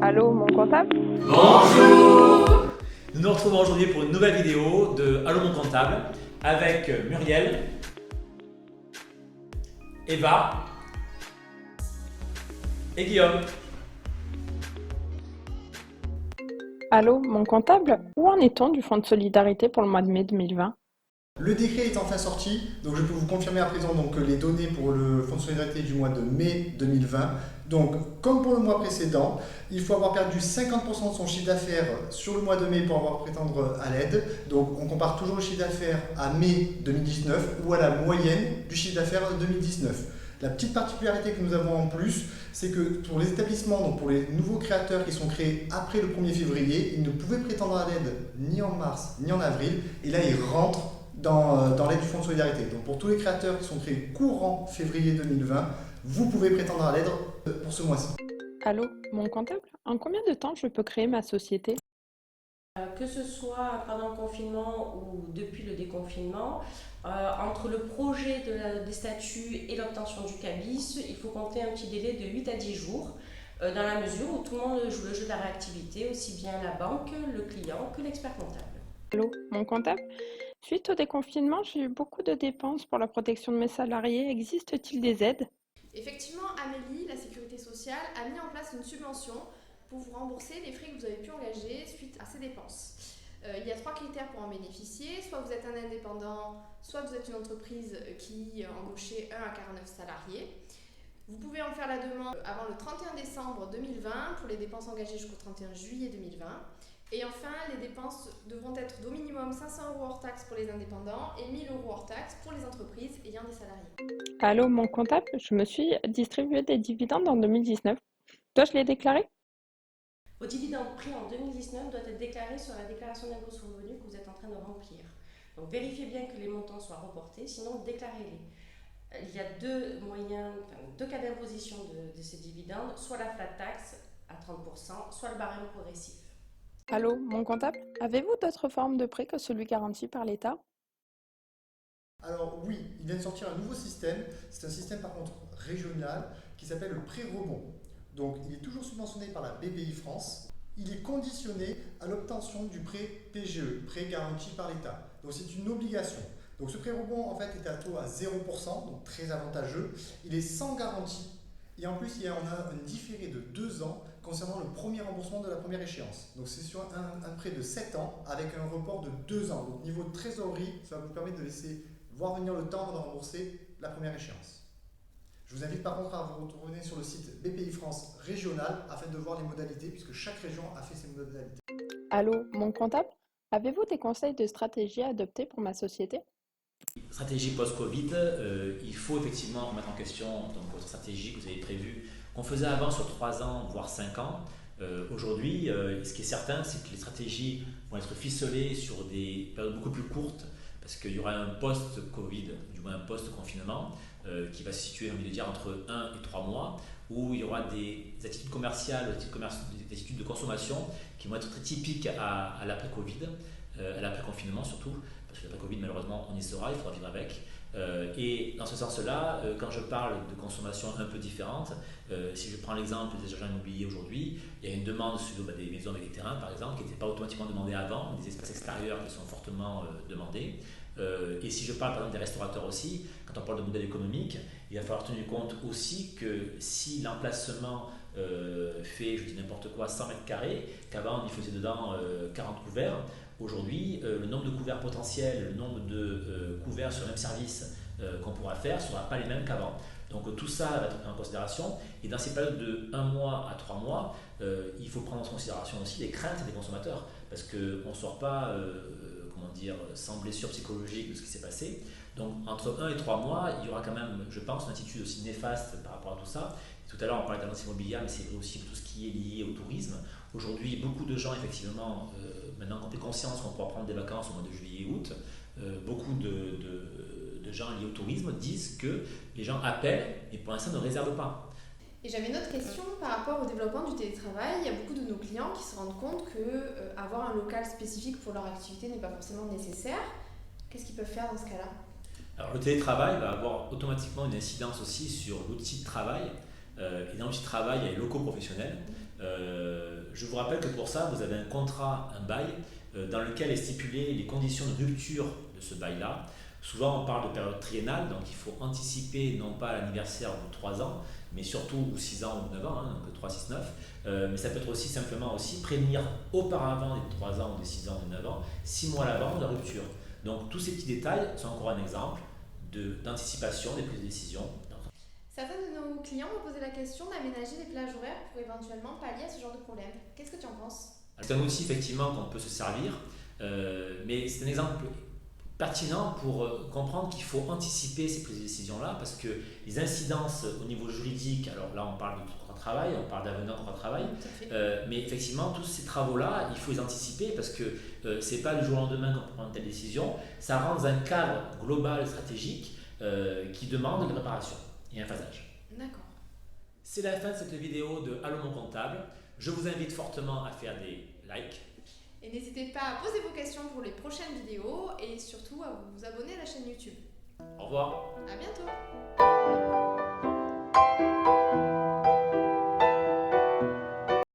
Allô, mon comptable? Bonjour. Nous nous retrouvons aujourd'hui pour une nouvelle vidéo de Allô mon comptable avec Muriel, Eva et Guillaume. Allô, mon comptable? Où en est-on du Fonds de solidarité pour le mois de mai 2020? Le décret est enfin sorti, donc je peux vous confirmer à présent les données pour le Fonds de solidarité du mois de mai 2020. Donc, comme pour le mois précédent, il faut avoir perdu 50% de son chiffre d'affaires sur le mois de mai pour avoir prétendre à l'aide. Donc, on compare toujours le chiffre d'affaires à mai 2019 ou à la moyenne du chiffre d'affaires de 2019. La petite particularité que nous avons en plus, c'est que pour les établissements, donc pour les nouveaux créateurs qui sont créés après le 1er février, ils ne pouvaient prétendre à l'aide ni en mars ni en avril. Et là, ils rentrent dans l'aide du Fonds de solidarité. Donc pour tous les créateurs qui sont créés courant février 2020, vous pouvez prétendre à l'aide pour ce mois-ci. Allô, mon comptable? En combien de temps je peux créer ma société? Que ce soit pendant le confinement ou depuis le déconfinement, entre le projet des statuts et l'obtention du CABIS, il faut compter un petit délai de 8 à 10 jours, dans la mesure où tout le monde joue le jeu de la réactivité, aussi bien la banque, le client que l'expert comptable. Allô, mon comptable? Suite au déconfinement, j'ai eu beaucoup de dépenses pour la protection de mes salariés. Existe-t-il des aides? Effectivement, Amélie, la sécurité sociale, a mis en place une subvention pour vous rembourser les frais que vous avez pu engager suite à ces dépenses. Il y a 3 critères pour en bénéficier. Soit vous êtes un indépendant, soit vous êtes une entreprise qui embauchez 1 à 49 salariés. Vous pouvez en faire la demande avant le 31 décembre 2020 pour les dépenses engagées jusqu'au 31 juillet 2020. Et enfin, les dépenses devront être d'au minimum 500 € hors taxe pour les indépendants et 1 000 € hors taxe pour les entreprises ayant des salariés. Allô, mon comptable? Je me suis distribué des dividendes en 2019. Dois-je les déclarer? Vos dividendes pris en 2019 doivent être déclarés sur la déclaration d'impôt sur le revenu que vous êtes en train de remplir. Donc vérifiez bien que les montants soient reportés, sinon déclarez-les. Il y a deux cas d'imposition de ces dividendes, soit la flat tax à 30%, soit le barème progressif. Allô, mon comptable? Avez-vous d'autres formes de prêt que celui garanti par l'État? Alors oui, il vient de sortir un nouveau système, c'est un système par contre régional qui s'appelle le prêt rebond. Donc il est toujours subventionné par la BPI France. Il est conditionné à l'obtention du prêt PGE, prêt garanti par l'État. Donc c'est une obligation. Donc ce prêt rebond en fait est à taux à 0%, donc très avantageux. Il est sans garantie et en plus on a un différé de 2 ans concernant le premier remboursement de la première échéance. Donc c'est sur un prêt de 7 ans avec un report de 2 ans. Donc niveau de trésorerie, ça va vous permettre de laisser voir venir le temps de rembourser la première échéance. Je vous invite par contre à vous retourner sur le site BPI France régional afin de voir les modalités puisque chaque région a fait ses modalités. Allô, mon comptable? Avez-vous des conseils de stratégie à adopter pour ma société? Stratégie post-Covid, il faut effectivement remettre en question donc, votre stratégie que vous avez prévue, qu'on faisait avant sur 3 ans, voire 5 ans. Aujourd'hui, ce qui est certain, c'est que les stratégies vont être ficelées sur des périodes beaucoup plus courtes, parce qu'il y aura un post-Covid, du moins un post-confinement, qui va se situer, j'ai envie de dire, entre 1 et 3 mois, où il y aura des attitudes commerciales, des attitudes de consommation qui vont être très typiques à l'après-Covid, à l'après-confinement surtout, parce que l'après-Covid, malheureusement, on y sera, il faudra vivre avec. Et dans ce sens-là, quand je parle de consommation un peu différente, si je prends l'exemple des agents immobiliers aujourd'hui, il y a une demande sur des maisons avec des terrains, par exemple, qui n'étaient pas automatiquement demandées avant, des espaces extérieurs qui sont fortement demandés. Et si je parle par exemple des restaurateurs aussi, quand on parle de modèle économique, il va falloir tenir compte aussi que si l'emplacement fait, je dis n'importe quoi, 100 mètres carrés, qu'avant on y faisait dedans 40 couverts, aujourd'hui le nombre de couverts potentiels, le nombre de couverts sur le même service qu'on pourra faire ne sera pas les mêmes qu'avant. Donc tout ça va être pris en considération et dans ces périodes de 1 mois à 3 mois, il faut prendre en considération aussi les craintes des consommateurs parce qu'on ne sort pas sans blessure psychologique de ce qui s'est passé. Donc entre 1 et 3 mois, il y aura quand même, je pense, une attitude aussi néfaste par rapport à tout ça. Tout à l'heure, on parlait de tendance immobilière, mais c'est aussi tout ce qui est lié au tourisme. Aujourd'hui, beaucoup de gens, effectivement, maintenant ont pris conscience qu'on pourra prendre des vacances au mois de juillet et août. Beaucoup de gens liés au tourisme disent que les gens appellent, mais pour l'instant ne réservent pas. Et j'avais une autre question par rapport au développement du télétravail. Il y a beaucoup de nos clients qui se rendent compte que avoir un local spécifique pour leur activité n'est pas forcément nécessaire. Qu'est-ce qu'ils peuvent faire dans ce cas-là? Alors le télétravail va avoir automatiquement une incidence aussi sur l'outil de travail. Et dans l'outil de travail, il y a les locaux professionnels. Je vous rappelle que pour ça, vous avez un contrat, un bail, dans lequel est stipulé les conditions de rupture de ce bail-là. Souvent, on parle de période triennale, donc il faut anticiper non pas l'anniversaire de 3 ans, mais surtout ou 6 ans ou 9 ans, donc 3, 6, 9. Mais ça peut être aussi simplement aussi prévenir auparavant des 3 ans ou des 6 ans ou 9 ans, 6 mois à l'avance de la rupture. Donc tous ces petits détails sont encore un exemple d'anticipation des prises de décision. Certains de nos clients m'ont posé la question d'aménager les plages horaires pour éventuellement pallier à ce genre de problème. Qu'est-ce que tu en penses? C'est un outil effectivement qu'on peut se servir, mais c'est un exemple pertinent pour comprendre qu'il faut anticiper ces prises de décision-là parce que les incidences au niveau juridique, alors là on parle de contrat de travail, on parle d'avenant contrat de travail, mais effectivement tous ces travaux-là, il faut les anticiper parce que c'est pas du jour au lendemain qu'on prend une telle décision, ça rentre dans un cadre global stratégique qui demande une préparation et un phasage. D'accord. C'est la fin de cette vidéo de Allô mon comptable. Je vous invite fortement à faire des likes. Et n'hésitez pas à poser vos questions pour les prochaines vidéos et surtout à vous abonner à la chaîne YouTube. Au revoir. À bientôt!